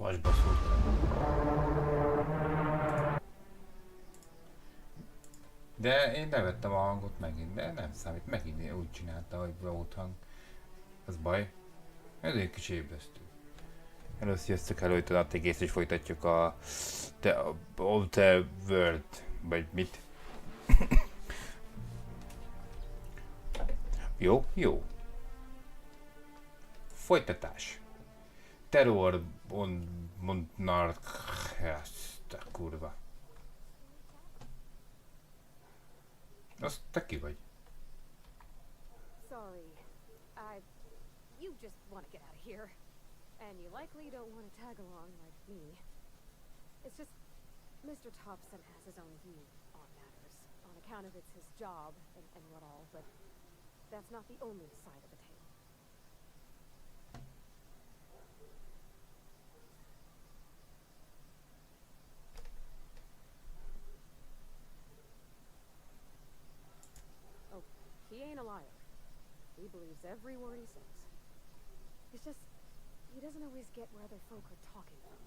Vasbaszót. De én levettem a hangot megint, de nem számít, megint úgy csinálta, hogy volt hang. Az baj. Ez egy kis ébresztő. Hello, sziasztok, hello, itt a egész is folytatjuk a The World, vagy mit? Jó, jó. Folytatás. Terror Monarch. Ezt a kurva. Azt te ki vagy? Sorry. You just want to get out of here. And you likely don't want to tag along like me. It's just, Mr. Thompson has his own view on matters, on account of it's his job and what all, but that's not the only side of the tale. Oh, he ain't a liar. He believes every word he says. It's just, he doesn't always get where other folk are talking from.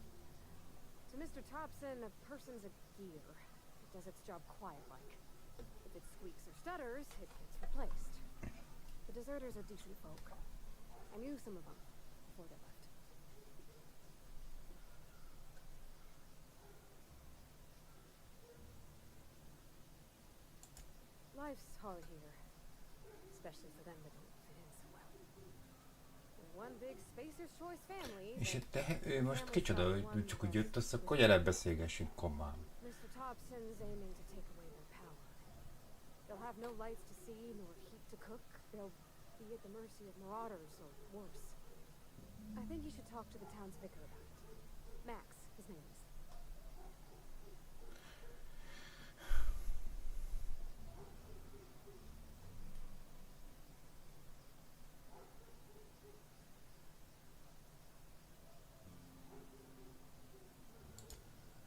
To Mr. Thompson, a person's a gear. It does its job quiet-like. If it squeaks or stutters, it gets replaced. The deserters are decent folk. I knew some of them before they left. Life's hard here, especially for them that don't fit in so well. We're one big Spacer's Choice family. És ő most kicsoda, hogy csak úgy jött össze, akkor gyere beszélgessünk komán. Mr. Thompson's aiming to take away their power. They'll have no lights to see nor heat to cook. They'll be at the mercy of marauders or worse. I think you should talk to the town's vicar about it. Max, his name is.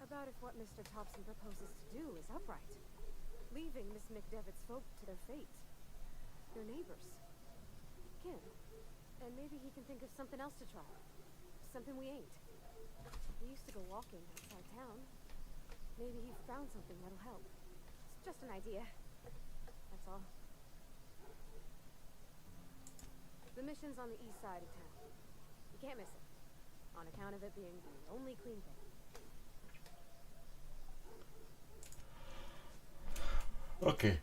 About if what Mr. Thompson proposes to do is upright. Leaving Miss McDevitt's folk to their fate. Their neighbors. Kin. And maybe he can think of something else to try. Something we ain't. We used to go walking outside town. Maybe he found something that'll help. It's just an idea. That's all. The mission's on the east side of town. You can't miss it. On account of it being the only clean thing. Oké.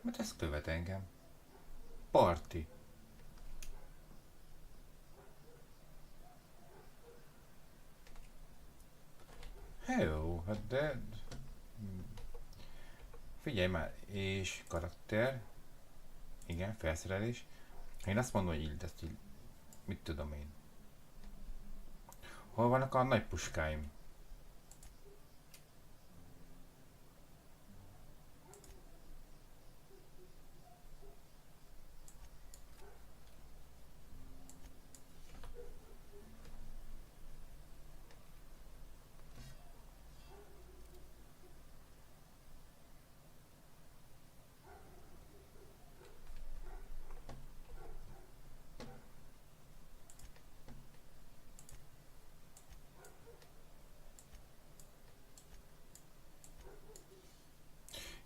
Mert ez követ engem. Parti. Hello, hát de... Figyelj már, és karakter. Igen, felszerelés. Én azt mondom, hogy így, ezt így, mit tudom én. Hol vannak a nagy puskáim?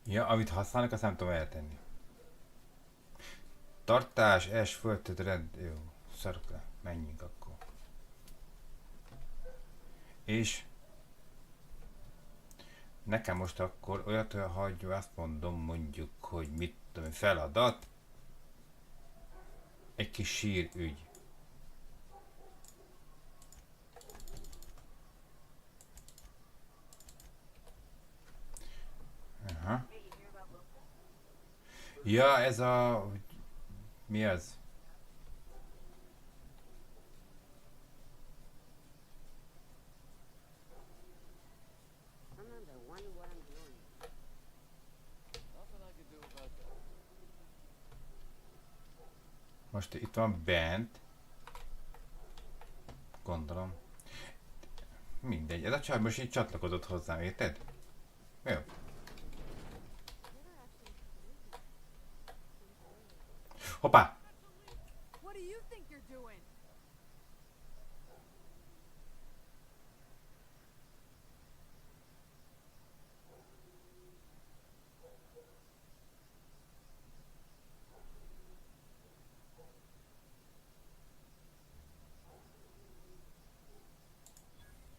Ja, amit használnak, azt nem tudom eltenni. Tartás, es, föltött, rend... Jó, szarok le. Menjünk akkor. És... Nekem most akkor olyat hagyja, azt mondom mondjuk, hogy mit tudom, feladat. Egy kis sírügy. Aha. Ja, ez a... Mi az? Most itt van bent. Gondolom. Mindegy, ez a csaj most így csatlakozott hozzám, érted? Jó. Hoppá! What do you think you're doing?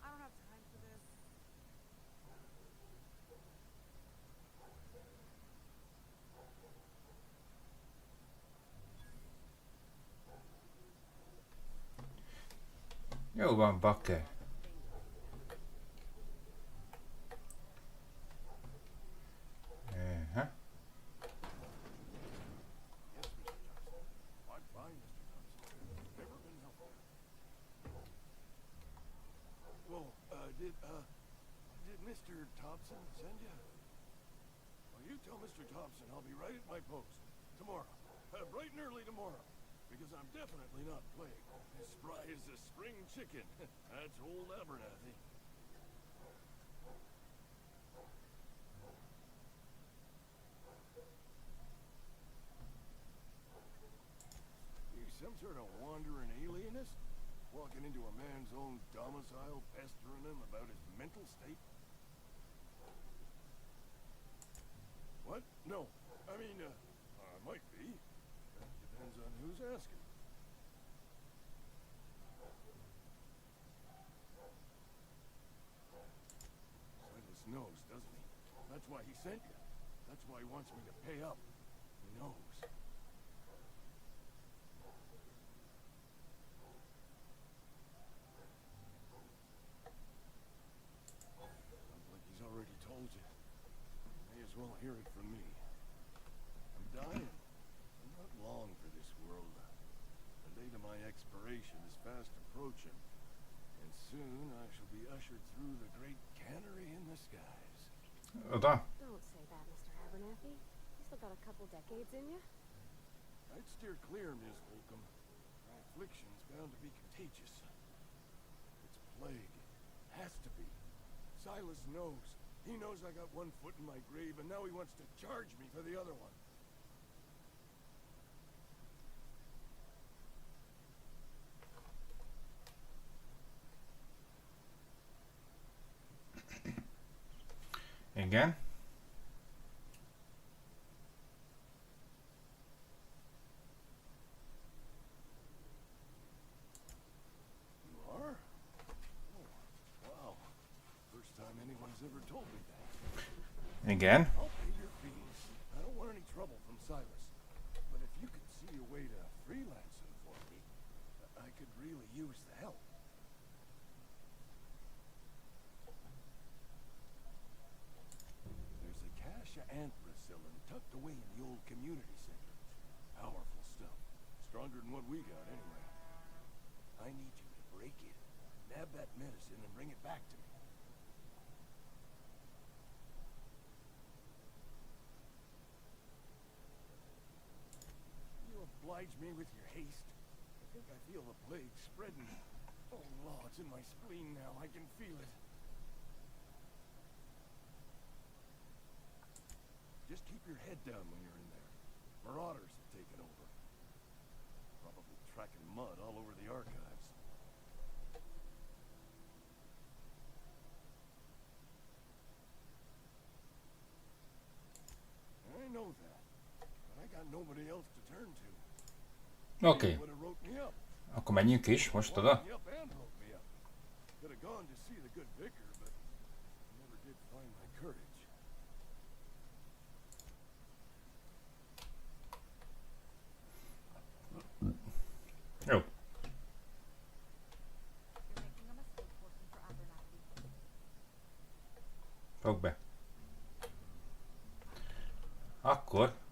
I don't have time for this. Jó van, bakker. Uh-huh. I'm fine, Mr. Thompson. Never been healthier. Whoa, did Mr. Thompson send you? Well, you tell Mr. Thompson I'll be right at my post. Tomorrow. Bright and early tomorrow. Because I'm definitely not playing. As spry as a spring chicken. That's old Abernathy. You some sort of wandering alienist? Walking into a man's own domicile, pestering him about his mental state? What? No. I mean, might be. Depends on who's asking. Silas knows, doesn't he? That's why he sent you. That's why he wants me to pay up. He knows. Sounds like he's already told you. May as well hear it from me. I'm dying. I'm not long for this world. The date of my expiration is fast approaching. And soon I shall be ushered through the great cannery in the skies. Oda? Don't say that, Mr. Abernathy. You still got a couple decades in you. I'd steer clear, Miss Holcomb. My affliction's bound to be contagious. It's plague. Has to be. Silas knows. He knows I got one foot in my grave, and now he wants to charge me for the other one. Igen. You are? Oh, wow. First time anyone's ever told me that. Igen. I'll pay your fees. I don't want any trouble from Silas. But if you could see a way to freelancing for me, I could really use the help. There's a cache of anthracillin tucked away in the old community center. Powerful stuff. Stronger than what we got, anyway. I need you to break it, nab that medicine, and bring it back to me. You oblige me with your haste. I think I feel the plague spreading. Oh, Lord, it's in my spleen now. I can feel it. Just keep your head down when you're in there. Marauders have taken over. Probably tracking mud all over the archives. I know that. But I got nobody else to turn to. Oké. Would have wrote me up. Akkor menjünk is most oda. Woke me up and wrote me up. Could have gone to see the good vicar, but never did find my courage. Jó. You're making a mistake working for Abernathy. Fog be. Akkor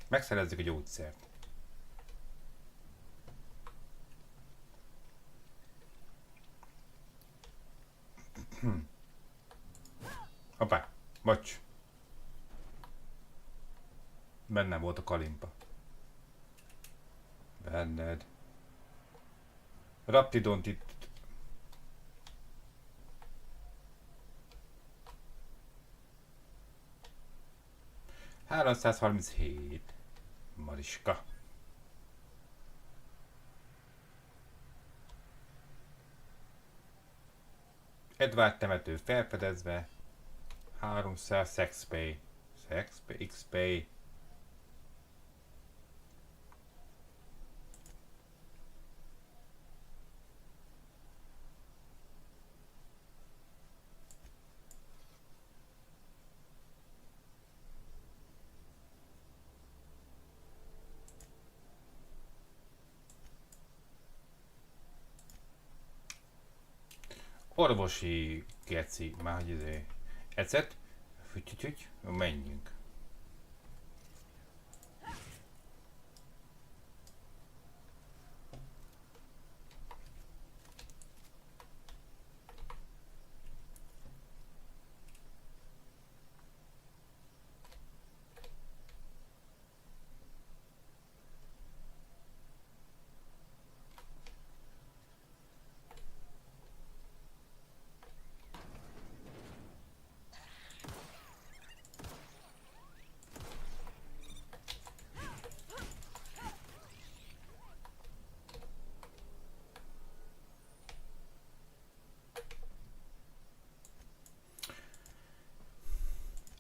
megszerezzük a gyógyszert. Hoppá. Bocs. Benne volt a kalimpa. Benned. Raptidont itt. 337. Mariska. Edward temető felfedezve. 300 Sexpay. Sexpay, Xpay. Orvosi geci, már hogy ecet, fütyütyüty, menjünk.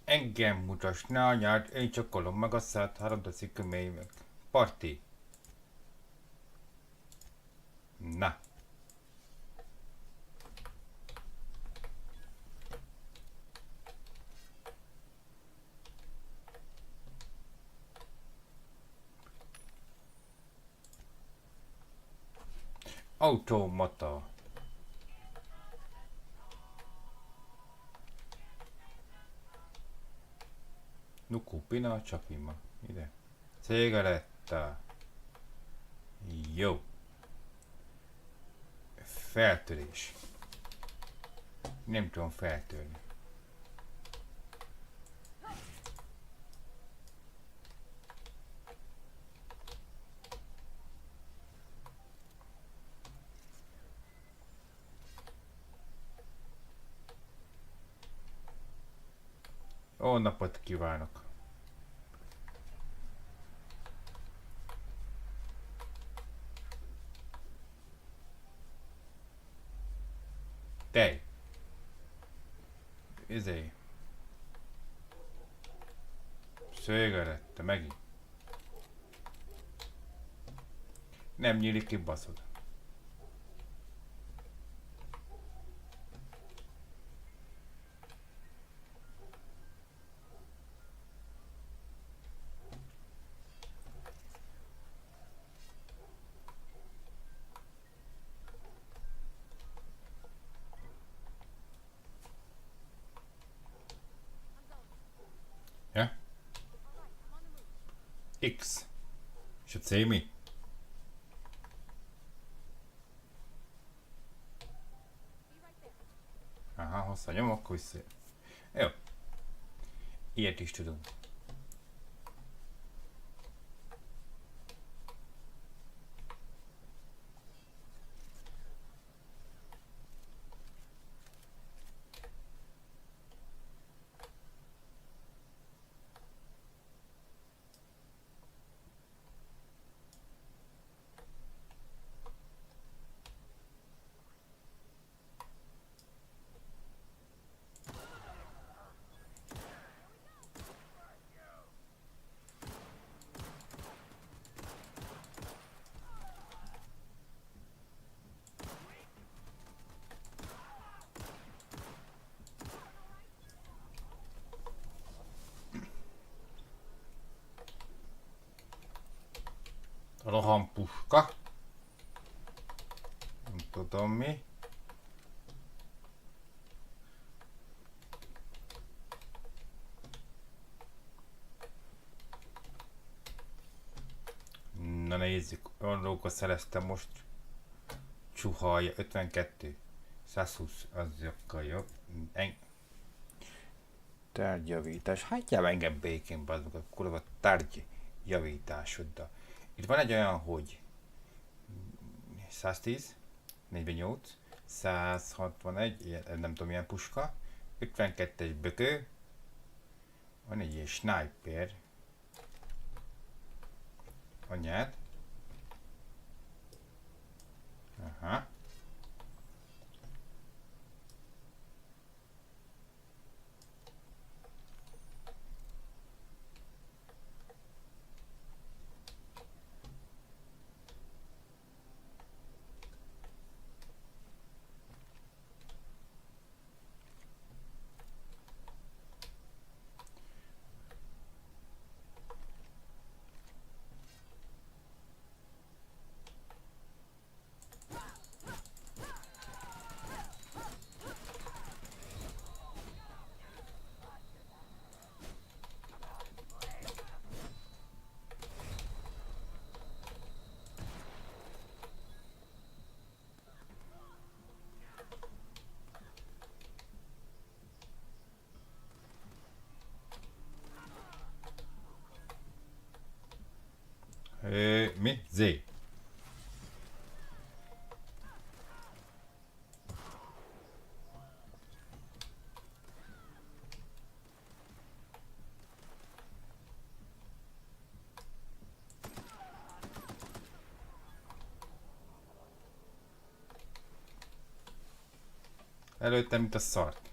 Engem mutass, ne anyád, én csokolom meg a szállt, 3 teszik mély meg. Parti. Na. Automata. Nukupina, csapima. Ide. Cigaretta. Jó. Feltörés. Nem tudom feltörni. Jó napot kívánok! Tej! Izé! Cigaretta, megint. Nem nyílik ki, baszod. Yeah? X. Should say me. Aha, hosszá nyomok, akkor vissza. Jó. Ilyet is tudunk. Rohampuska. Nem tudom mi. Na nézzük, olyan lókot szereztem most. Csuhaja, 52. 120, az jokkal jobb. Tárgyjavítás. Hagyjál engem békén, bazd meg a kurva tárgyjavításoddal. Itt van egy olyan, hogy 110, 48, 161, ilyen, nem tudom milyen puska, 52-es bökő, van egy ilyen sniper, anyád. Aha. Mi? Z. Előttem, mint a szart.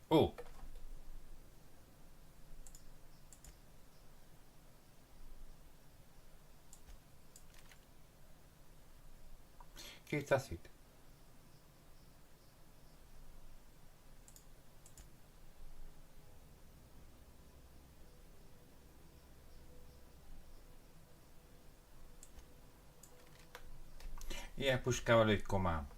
Ó! 200 hit. Ilyen puskával egy komám.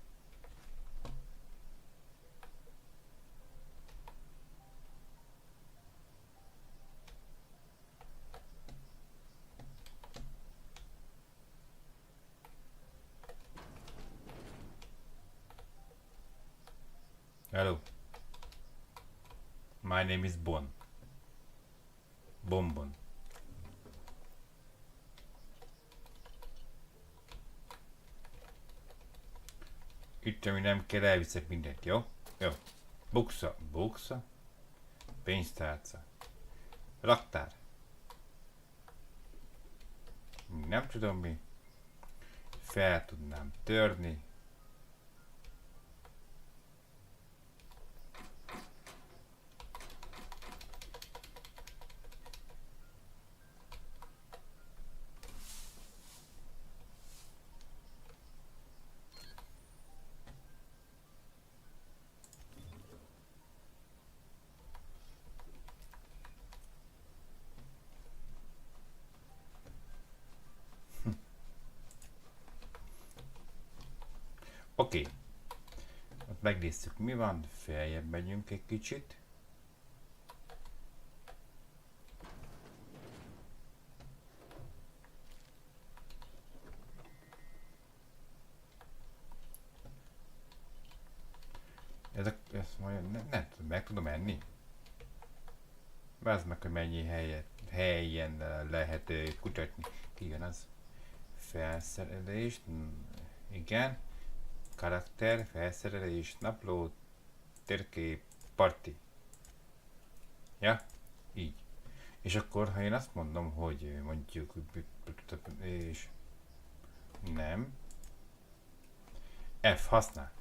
Hello. My name is Bon. Bonbon. Itt, ami nem kell, elviszek mindent, jó? Jó. Buksa. Buksa. Pénztárca. Raktár. Nem tudom mi. Fel tudnám törni. Oké. Ott megnézzük mi van, feljebb megyünk egy kicsit. Ezt majd nem tudom, meg tudom enni? Vázd meg, hogy mennyi helyen lehet kutatni. Ki jön az? Felszerelés, igen. Karakter, felszerelés, napló, térkép, parti. Ja? Így. És akkor, ha én azt mondom, hogy mondjuk, és nem. F használ.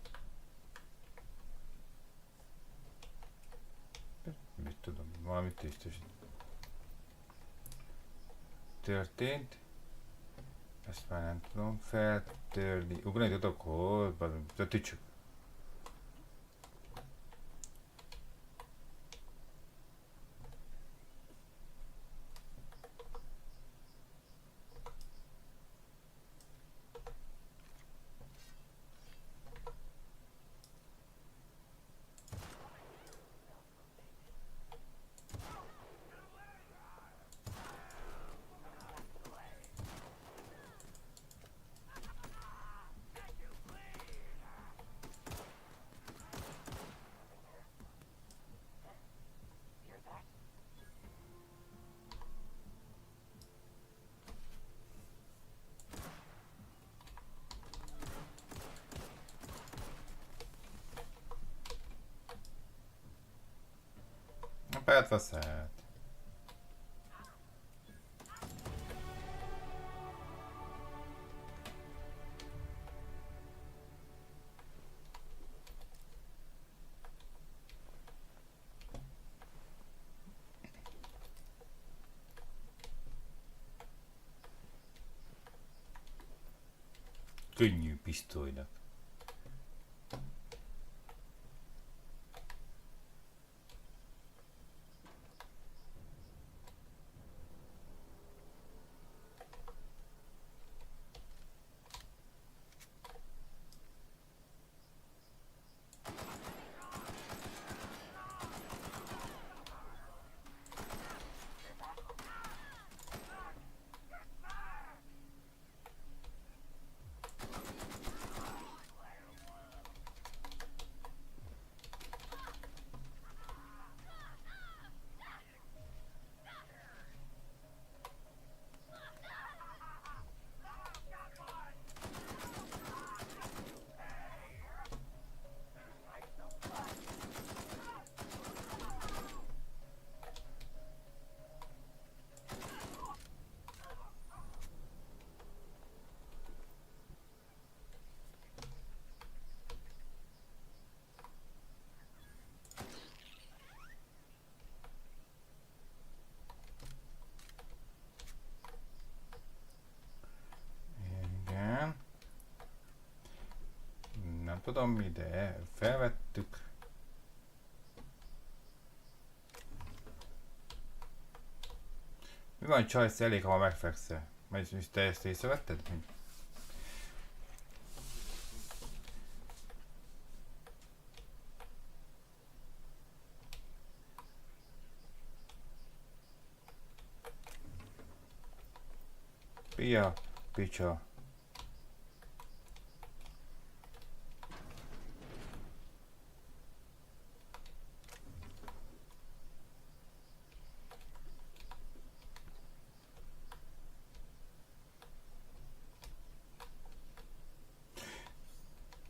Mit tudom, valamit biztos történt. Ezt már nem tudom feltörni. Ugrani tudok, hol? A tücsök. Saját faszát. Könnyű pisztolynak. Igen. Nem tudom mi, de felvettük. Mi van, Csajsz, elég, ha megfekszel? Majd te ezt észrevetted? Pia, picsa.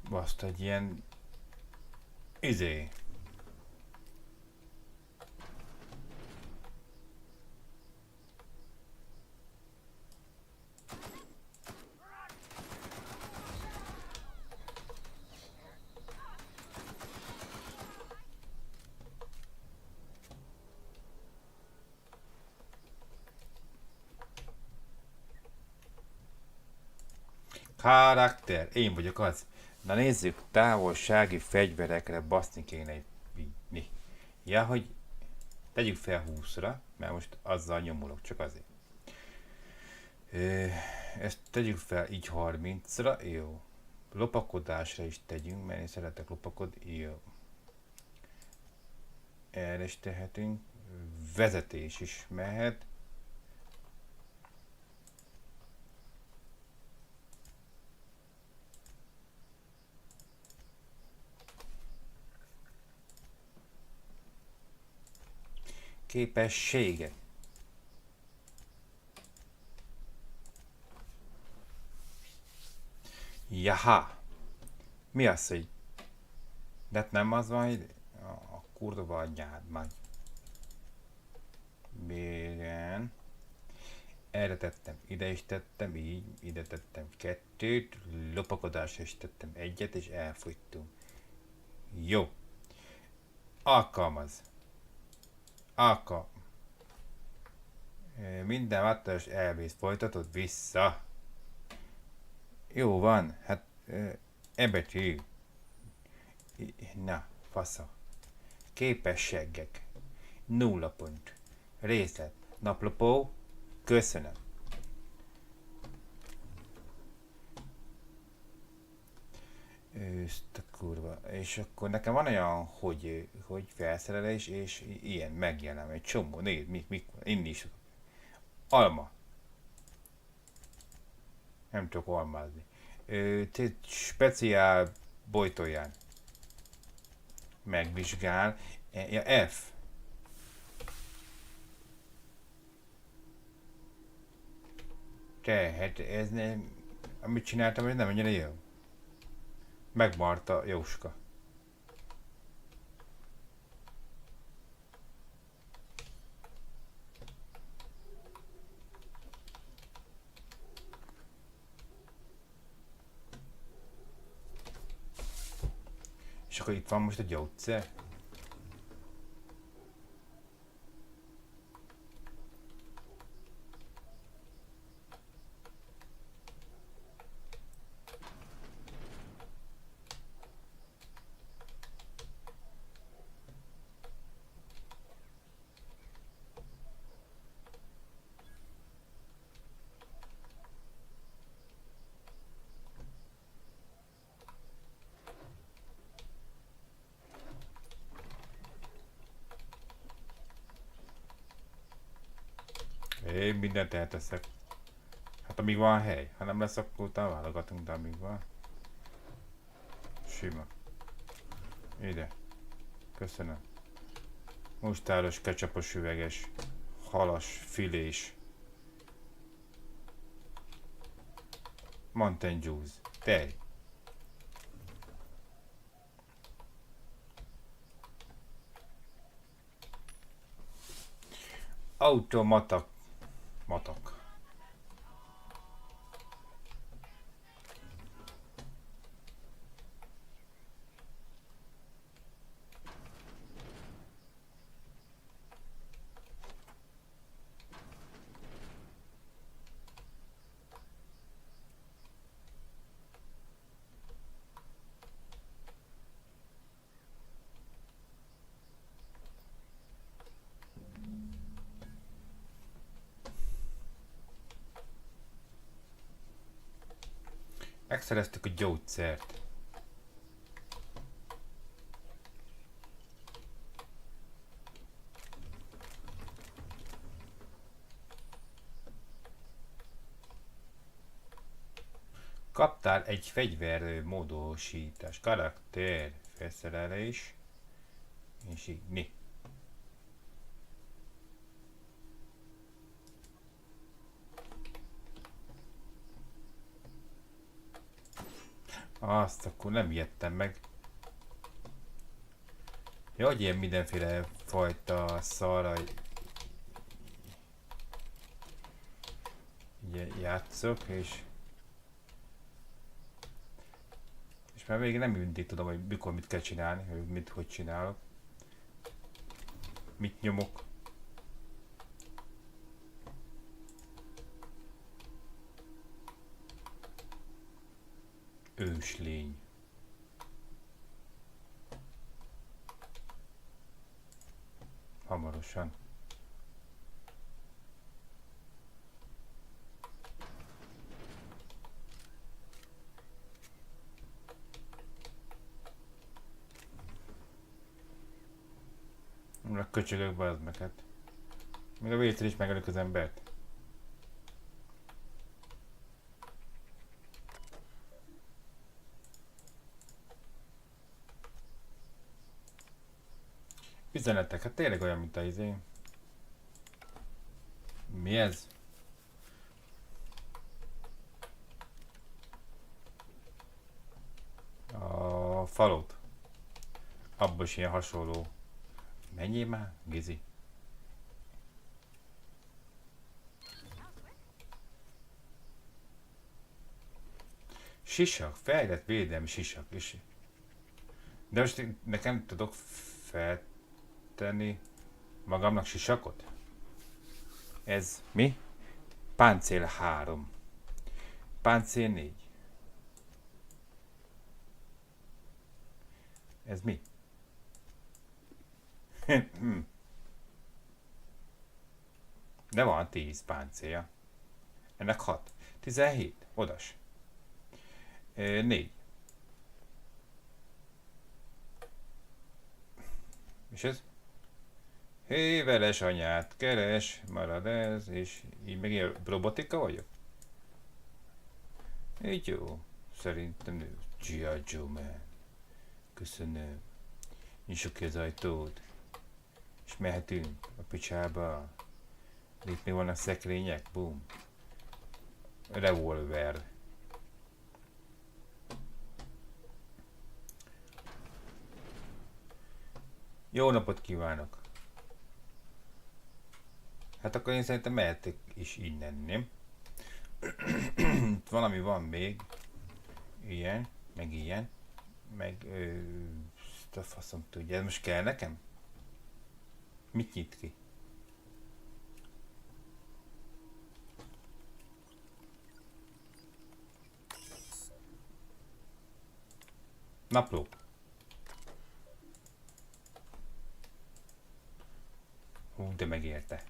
Azt egy ilyen... izé. Karakter, én vagyok az. Na nézzük, távolsági fegyverekre baszni kéne vinni. Ja, hogy tegyük fel 20-ra, mert most azzal nyomulok, csak azért. Ezt tegyük fel így 30-ra, jó. Lopakodásra is tegyünk, mert én szeretek lopakodni, jó. Erre is tehetünk. Vezetés is mehet. Képességek. Jaha. Mi az, hogy... De hát nem az van, hogy... A kurva anyád majd. Igen. Erre tettem, ide is tettem, így, ide tettem 2, lopakodásra is tettem 1 és elfogytunk. Jó. Alkalmaz. Minden váttalos elvész, folytatod vissza. Jó van, hát ebetű. Na, fasza. Képességek. 0 pont. Részlet. Naplopó. Köszönöm. Ezt a kurva. És akkor nekem van olyan, hogy felszerelés, és ilyen megjelenem. Egy csomó. Nézd, inni is. Alma. Nem tudok almázni. Speciál bojtoján. Megvizsgál. Ja, F. Hát ez nem... Amit csináltam, ez nem annyira jó. Megmarta Jóska. És akkor itt van most a gyógyszer. Én mindent elteszek. Hát amíg van hely. Ha nem lesz, akkor utána válogatunk, de amíg van. Sima. Ide. Köszönöm. Mustáros, ketchupos üveges, halas, filés. Mountain juice. Tej. Automatak. Matak. Megszereztük a gyógyszert. Kaptál egy fegyver módosítás, karakter, felszerelés, és így mi? Azt akkor nem ijedtem meg. Ja, hogy ilyen mindenféle fajta szarra játszok, és már végig nem mindig tudom, hogy mikor mit kell csinálni, hogy csinálok. Mit nyomok. Őslény. Hamarosan. Köcsögök be az meg, hát. Még a vécén is megölök az embert. Üzenetek, hát tényleg olyan, mint a izé. Mi ez? A falot. Abban is ilyen hasonló. Menjél már, Gizi. Sisak, fejlett védelmi sisak is. De most nekem tudok feltenni magamnak sisakot? Ez mi? Páncél 3. Páncél 4. Ez mi? De van 10 páncélja. Ennek 6. 17. Odas. 4. És ez? Hé, veles anyát, keres, marad ez, és így meg ilyen robotika vagyok? Így jó. Szerintem ő. G.I. Joe man. Köszönöm. Nyissuk ki az ajtót. És mehetünk a picsába. Itt még vannak szekrények. Boom. Revolver. Jó napot kívánok! Hát akkor én szerintem mehetek is innen, nem? Valami van még. Ilyen, meg A faszom tudja, ez most kell nekem? Mit nyit ki? Napló. Hú, de megérte.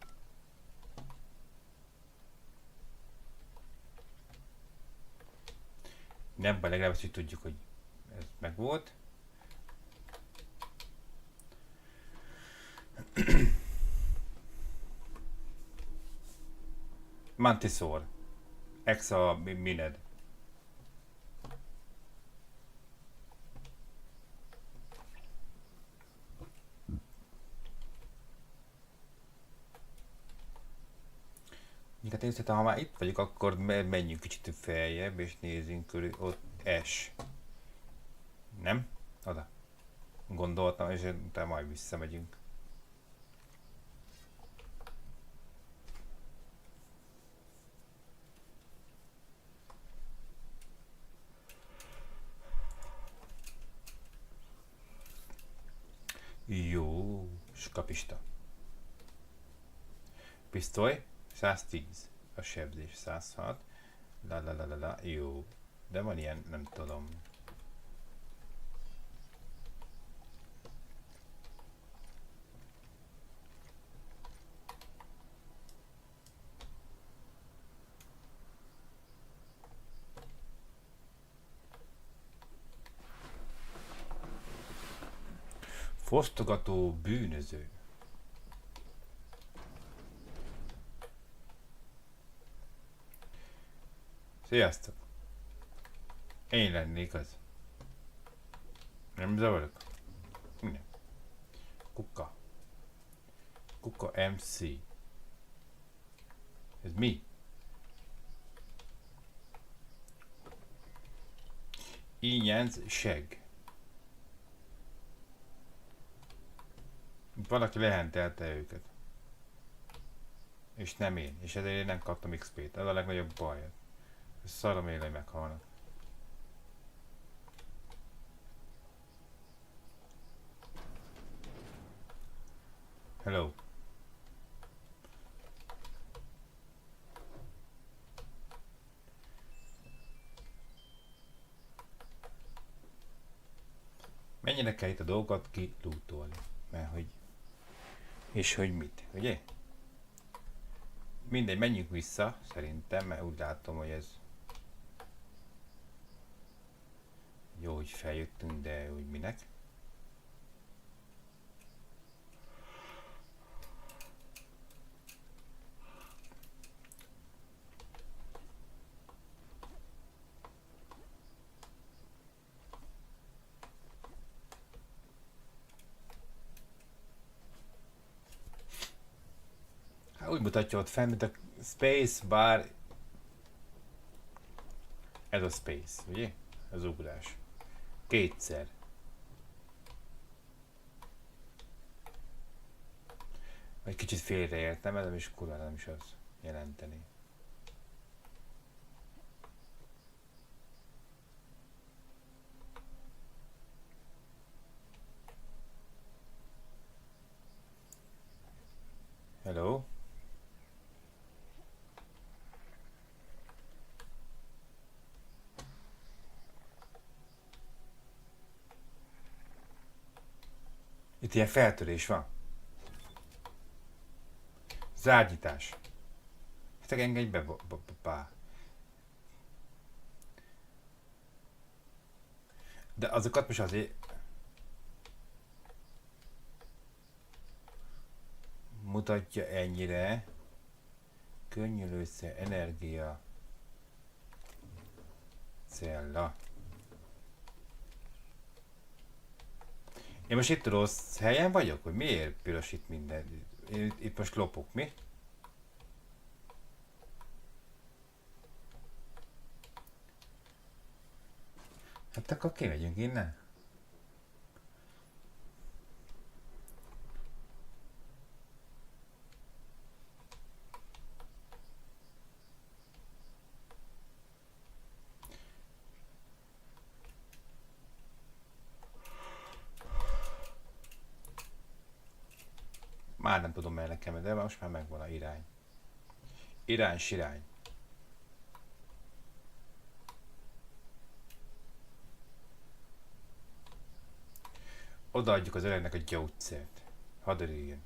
Nem baj, legalább azt, hogy tudjuk, hogy ez megvolt. Mantisaur. Exa mined. Ha már itt vagyok, akkor menjünk kicsit feljebb, és nézzünk körül, ott S. Nem? Oda. Gondoltam, és utána majd visszamegyünk. Jó, skapista. Pisztoly, 110. A sebzés 106. La. Jó. De van ilyen, nem tudom. Fosztogató bűnöző. Sziasztok! Én lennék az. Nem zavarok? Ne. Kuka. Kuka MC. Ez mi? Ínyenc seg. Valaki lehentelte őket. És nem én. És ezért én nem kaptam XP-t. Ez a legnagyobb baj. Szarom élő meghalnak. Hello. Mennyire kell itt a dolgokat kilútolni? Mert hogy... És hogy mit, ugye? Mindegy, menjünk vissza, szerintem, mert úgy látom, hogy ez... Jó, hogy feljöttünk, de úgy minek? Hát úgy mutatja ott fenn, mint a Space Bar. Ez a Space, ugye? Az ugrás. Kétszer. Egy kicsit félreértem, ez nem is kurva nem is az jelenteni. Hello? Itt ilyen feltörés van. Zágyítás. Hát engedj be, bá. De azokat most azért... mutatja ennyire. Könnyűlőszer, energia. Cella. Én most itt rossz helyen vagyok? Hogy miért piros itt minden? Én itt most lopok, mi? Hát akkor kimegyünk innen. már nem tudom el nekem, de most már megvan a irány. Sirány. Odaadjuk az öregnek a gyógyszert. Hadd örüljön.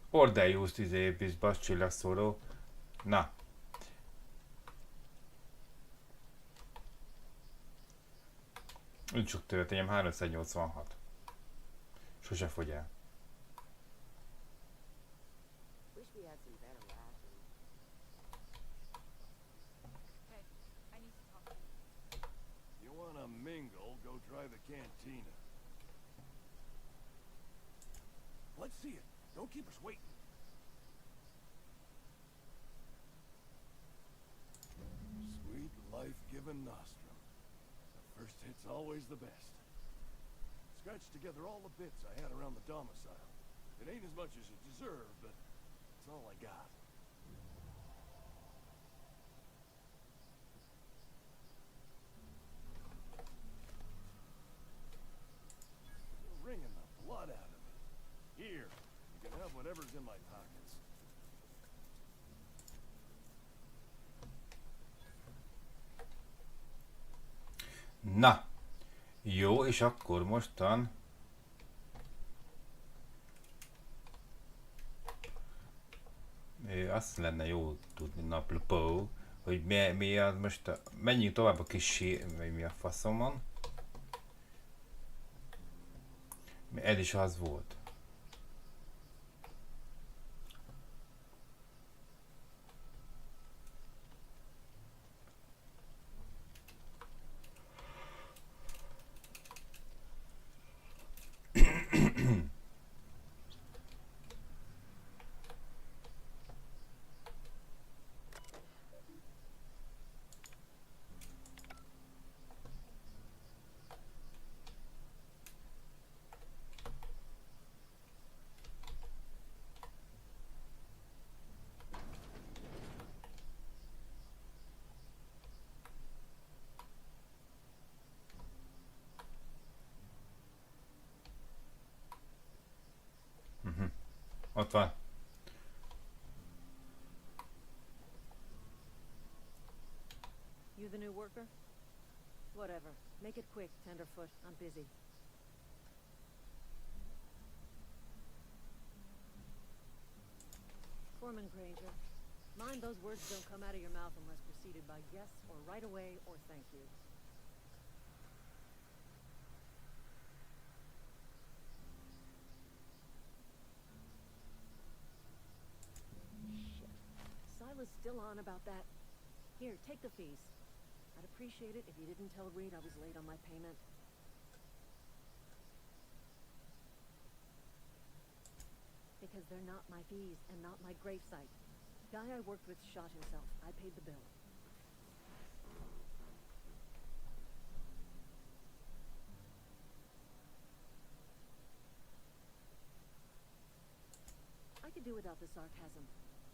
Ordeus biztos csillagszóró. Na. Úgy sok történjem, 386. Sose fogy el. Wish we had some better rations. Hey, I need to talk to you. You wanna mingle, go try the cantina. Let's see it. Don't keep us waiting. Sweet life-giving nostrum. The first hit's always the best. Scratched together all the bits I had around the domicile. It ain't as much as you deserve, but it's all I got. You're wringing the blood out of me. Here, you can have whatever's in my pockets. Na. Jó, és akkor mostan... Azt lenne jó tudni, naplopó, hogy mi az most... Menjünk tovább a kis mi a faszomon. Ez is az volt. Ott van. You the new worker? Whatever. Make it quick, Tenderfoot. I'm busy. Foreman Granger. Mind those words don't come out of your mouth unless preceded by yes or right away or thank you. Shit. Silas still on about that. Here, take the fees. I'd appreciate it if you didn't tell Reed I was late on my payment. Because they're not my fees and not my gravesite. Guy I worked with shot himself. I paid the bill. I could do without the sarcasm.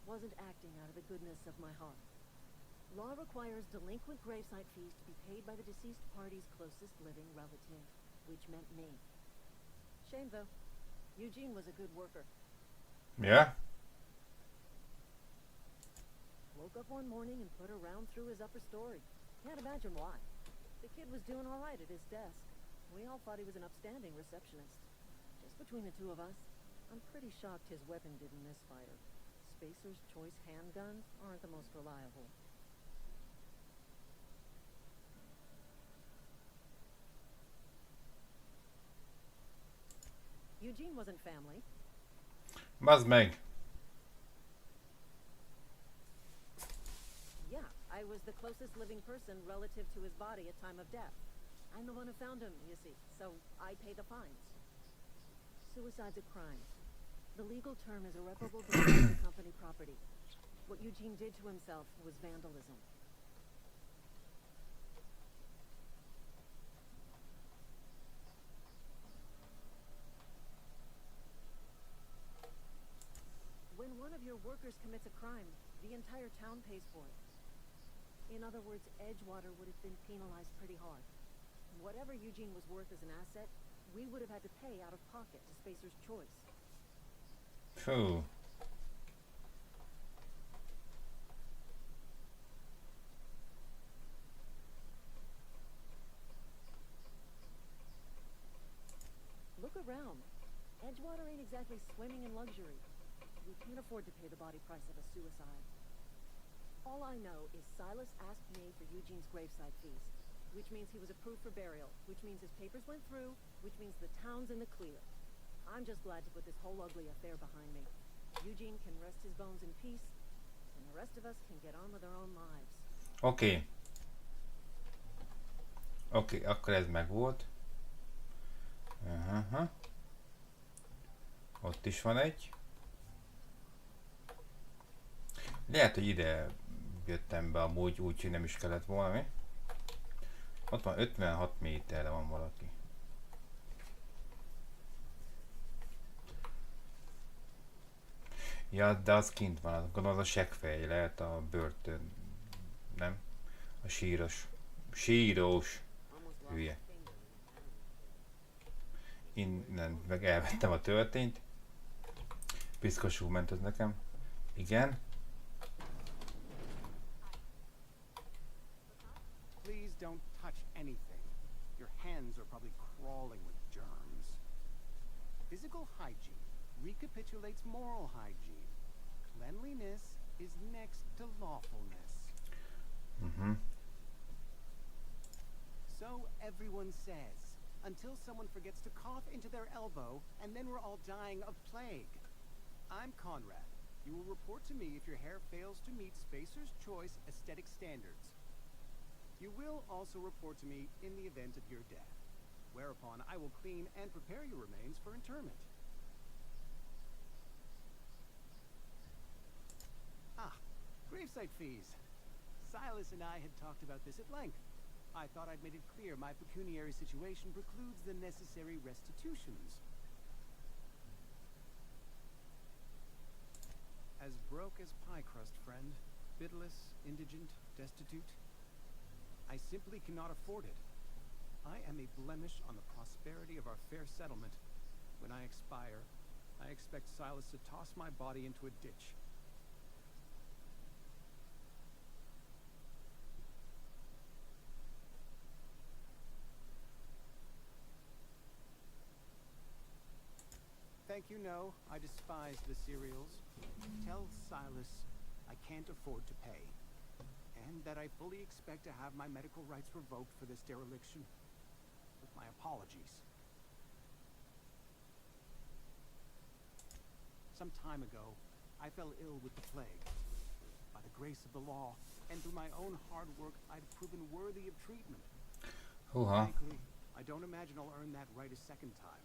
Wasn't acting out of the goodness of my heart. Law requires delinquent gravesite fees to be paid by the deceased party's closest living relative, which meant me. Shame, though. Eugene was a good worker. Yeah? Woke up one morning and put a round through his upper story. Can't imagine why. The kid was doing all right at his desk. We all thought he was an upstanding receptionist. Just between the two of us, I'm pretty shocked his weapon didn't misfire. Spacer's Choice handguns aren't the most reliable. Eugene wasn't family. Bazd meg! Yeah, I was the closest living person relative to his body at time of death. I'm the one who found him, you see, so I pay the fines. Suicide's a crime. The legal term is irreparable damage to company property. What Eugene did to himself was vandalism. When one of your workers commits a crime, the entire town pays for it. In other words, Edgewater would have been penalized pretty hard. Whatever Eugene was worth as an asset, we would have had to pay out of pocket to Spacer's Choice. Fú. Look around. Edgewater ain't exactly swimming in luxury. We can't afford to pay the body price of a suicide. All I know is Silas asked me for Eugene's graveside fees, which means he was approved for burial, which means his papers went through, which means the town's in the clear. I'm just glad to put this whole ugly affair behind me. Eugene can rest his bones in peace, and the rest of us can get on with our own lives. Oké. Oké, akkor ez meg volt. Aha. Ott is van egy. Lehet, hogy ide jöttem be amúgy, úgyhogy nem is kellett volna, mi? Ott van 56 méterre van valaki. Ja, de az kint van, gondolom az a seggfej, lehet a börtön, nem? A síros. Síros! Hülye. Innen meg elvettem a töltényt. Piszkosul ment ez nekem. Igen. Please don't touch anything. Your hands are probably crawling with germs. Physical hygiene recapitulates moral hygiene. Cleanliness is next to lawfulness. So everyone says, until someone forgets to cough into their elbow, and then we're all dying of plague. I'm Conrad. You will report to me if your hair fails to meet Spacer's Choice aesthetic standards. You will also report to me in the event of your death, whereupon I will clean and prepare your remains for interment. Gravesite fees. Silas and I had talked about this at length. I thought I'd made it clear my pecuniary situation precludes the necessary restitutions. As broke as pie crust, friend. Bitless, indigent, destitute. I simply cannot afford it. I am a blemish on the prosperity of our fair settlement. When I expire, I expect Silas to toss my body into a ditch. Thank you, no. I despise the cereals. Tell Silas I can't afford to pay. And that I fully expect to have my medical rights revoked for this dereliction. With my apologies. Some time ago, I fell ill with the plague. By the grace of the law, and through my own hard work, I'd proven worthy of treatment. Frankly, I don't imagine I'll earn that right a second time.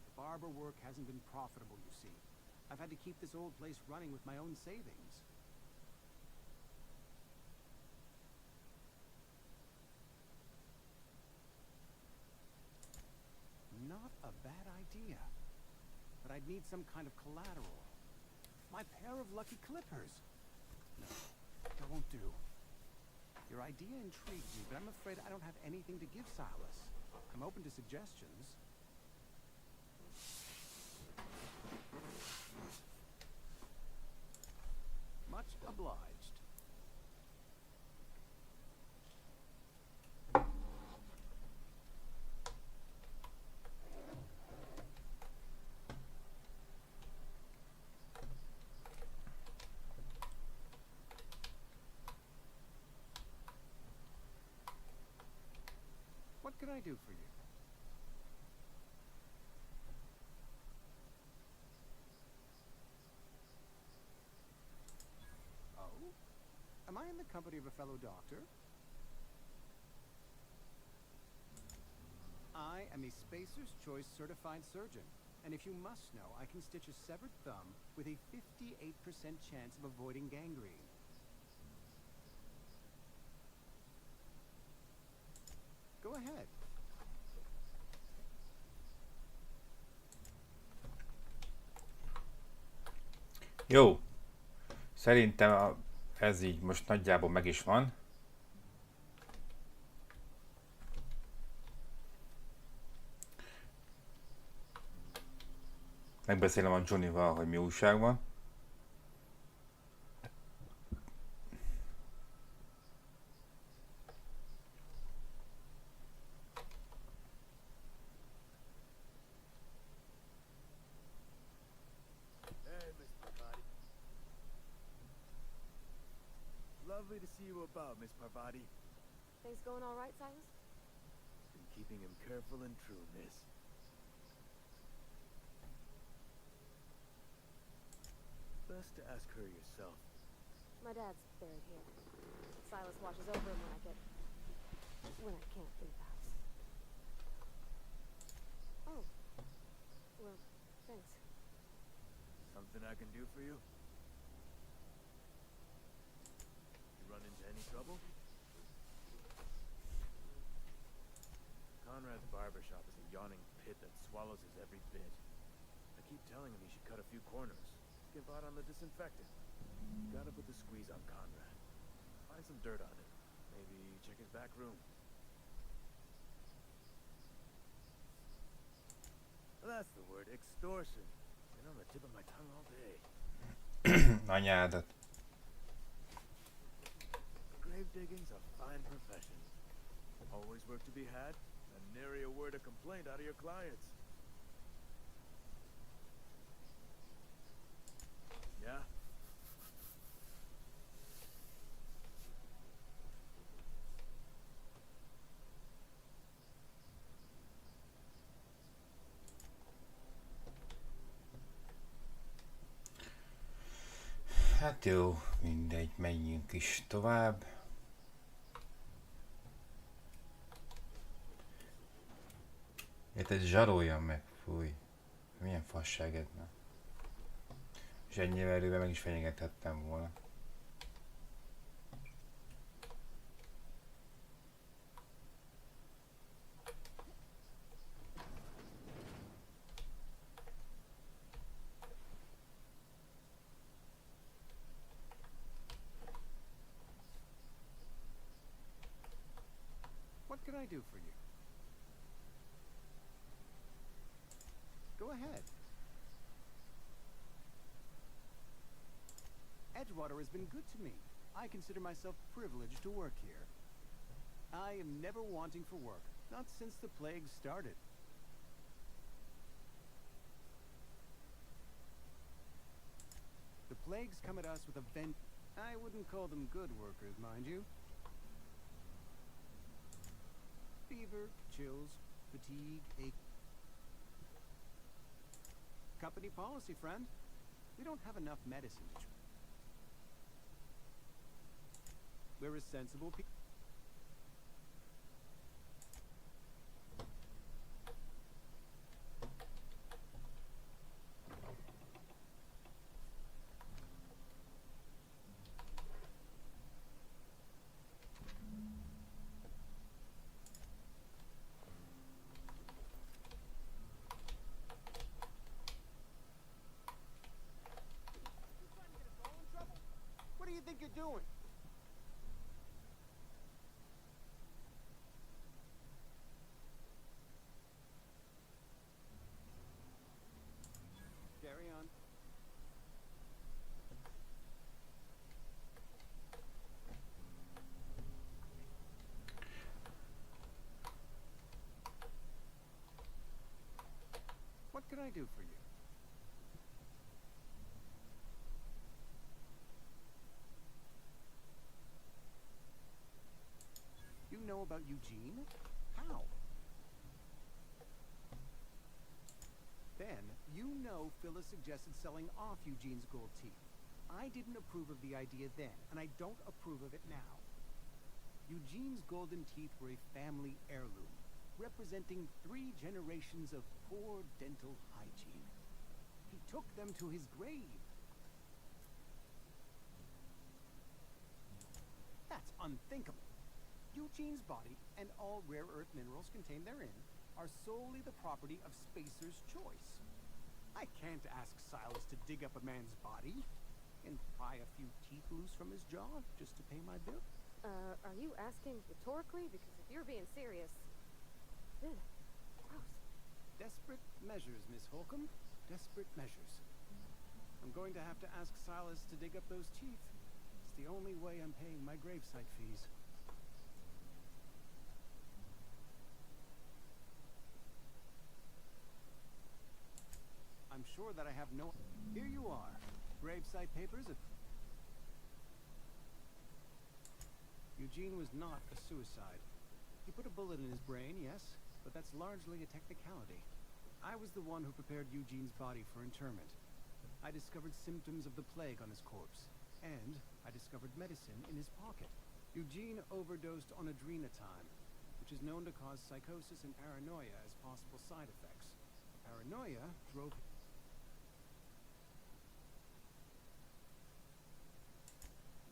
The barber work hasn't been profitable, you see. I've had to keep this old place running with my own savings. Not a bad idea. But I'd need some kind of collateral. My pair of lucky clippers. No, that won't do. Your idea intrigues me, but I'm afraid I don't have anything to give Silas. I'm open to suggestions. Much obliged. What can I do for you? Oh? Am I in the company of a fellow doctor? I am a Spacer's Choice certified surgeon, and if you must know, I can stitch a severed thumb with a 58% chance of avoiding gangrene. Go ahead. Jó. Szerintem ez így most nagyjából meg is van. Megbeszélem a Johnnyval, hogy mi újság van. Hey, Miss Parvati. Lovely to see you about, Miss Parvati. Things going all right, Silas? Been keeping him careful and true, miss. Best to ask her yourself. My dad's buried here. Silas watches over him when I can't leave the house. Oh. Well, thanks. Something I can do for you? You run into any trouble? Conrad's barbershop is a yawning pit that swallows his every bit. I keep telling him he should cut a few corners. Skip out on the disinfectant. You gotta put the squeeze on Conrad. Find some dirt on him. Maybe check his back room. Well, that's the word, extortion. Been on the tip of my tongue all day. Anyádat. Grave digging's a fine profession. Always work to be had, and nary a word of complaint out of your clients. Yeah? Hát jó, mindegy, menjünk is tovább. Érted, zsaroljam meg, fúj. Milyen fasság ez már. És ennyire erővel meg is fenyegethettem volna. What can I do for you? Go ahead. Edgewater has been good to me. I consider myself privileged to work here. I am never wanting for work, not since the plague started. The plagues come at us with a vent. I wouldn't call them good workers, mind you. Fever, chills, fatigue, ache. Company policy, friend. We don't have enough medicine to We're a sensible people. What do you think you're doing? Carry on. What can I do for you? You know about Eugene? How? Then, you know Phyllis suggested selling off Eugene's gold teeth. I didn't approve of the idea then, and I don't approve of it now. Eugene's golden teeth were a family heirloom, representing 3 generations of poor dental hygiene. He took them to his grave. That's unthinkable. Eugene's body and all rare earth minerals contained therein are solely the property of Spacer's choice. I can't ask Silas to dig up a man's body and pry a few teeth loose from his jaw just to pay my bill. Are you asking rhetorically? Because if you're being serious... Ugh, gross. Desperate measures, Miss Holcomb. Desperate measures. I'm going to have to ask Silas to dig up those teeth. It's the only way I'm paying my gravesite fees. I'm sure that I have no... Here you are. Gravesite papers of... Eugene was not a suicide. He put a bullet in his brain, yes, but that's largely a technicality. I was the one who prepared Eugene's body for interment. I discovered symptoms of the plague on his corpse, and I discovered medicine in his pocket. Eugene overdosed on adrenatine, which is known to cause psychosis and paranoia as possible side effects. Paranoia drove...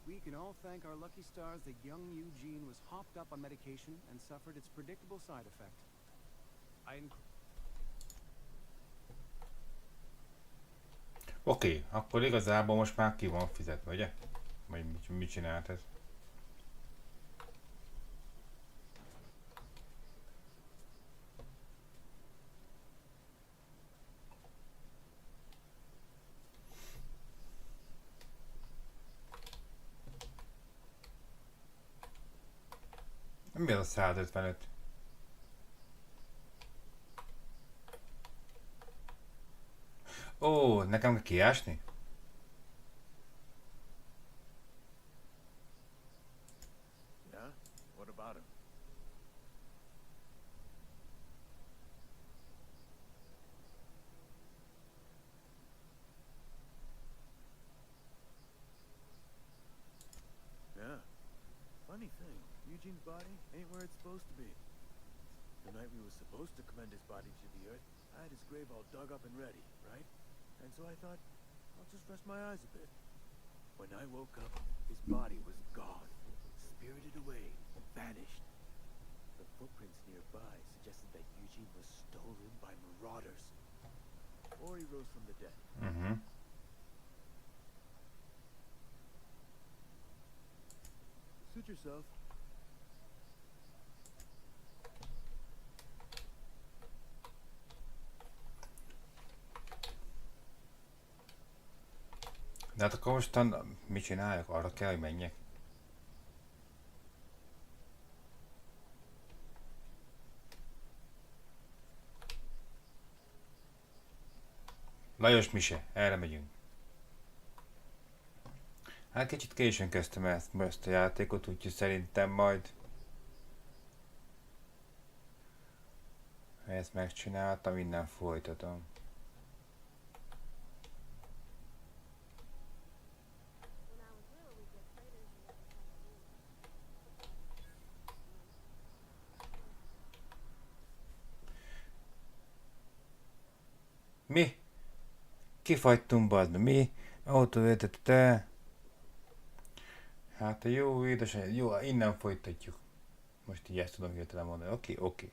We can all thank our lucky stars that young Eugene was hopped up on medication and suffered its predictable side effect. Oké, akkor igazából most már ki van fizetve, ugye? Vagy mit csinált ez? Mi az a 155? Ó, nekem kell kiásni? Yeah? What about him? Yeah. Funny thing, Eugene's body ain't where it's supposed to be. The night we were supposed to commend his body to the earth, I had his grave all dug up and ready, right? And so I thought, I'll just rest my eyes a bit. When I woke up, his body was gone, spirited away, vanished. The footprints nearby suggested that Eugene was stolen by marauders. Or he rose from the dead. Mhm. Suit yourself. De hát akkor mostan mit csináljak? Arra kell, hogy menjek. Lajos Mise, erre megyünk. Hát kicsit későn kezdtem ezt a játékot, úgyhogy szerintem majd... Ha ezt megcsináltam, innen folytatom. When I was little, we'd get traitors and every time Mi? Kifagytunk, bazd meg. Mi? Autóvezetete. Hát a jó édesanyja. Jó, innen folytatjuk. Most így ezt tudom hirtelen mondani. Oké.